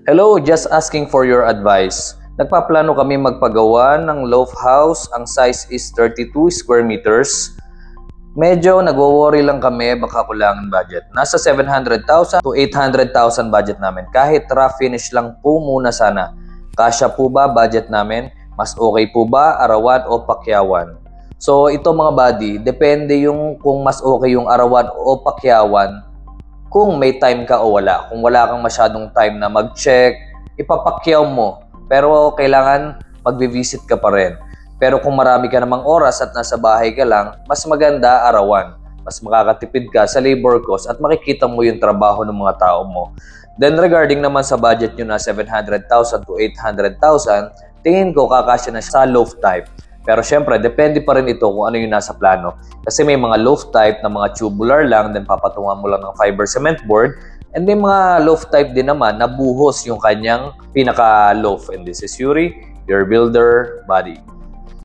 Hello, just asking for your advice. Nagpaplano kami magpagawa ng loft house. Ang size is 32 square meters. Medyo nagwo-worry lang kami baka kulangan budget. Nasa 700,000 to 800,000 budget namin. Kahit rough finish lang po muna sana. Kasya po ba budget namin? Mas okay po ba arawan o pakyawan? So ito mga buddy, depende yung kung mas okay yung arawan o pakyawan. Kung may time ka o wala. Kung wala kang masyadong time na mag-check, ipapakyaw mo. Pero kailangan magbe-visit ka pa rin. Pero kung marami ka namang oras at nasa bahay ka lang, mas maganda arawan. Mas makakatipid ka sa labor cost at makikita mo yung trabaho ng mga tao mo. Then regarding naman sa budget nyo na 700,000 to 800,000, tingin ko kakasya na sa loft type. Pero syempre, depende pa rin ito kung ano yung nasa plano. Kasi may mga loft type na mga tubular lang, then papatungan mo lang ng fiber cement board. And may mga loft type din naman na buhos yung kanyang pinaka-loft. And this is Yuri, your builder buddy.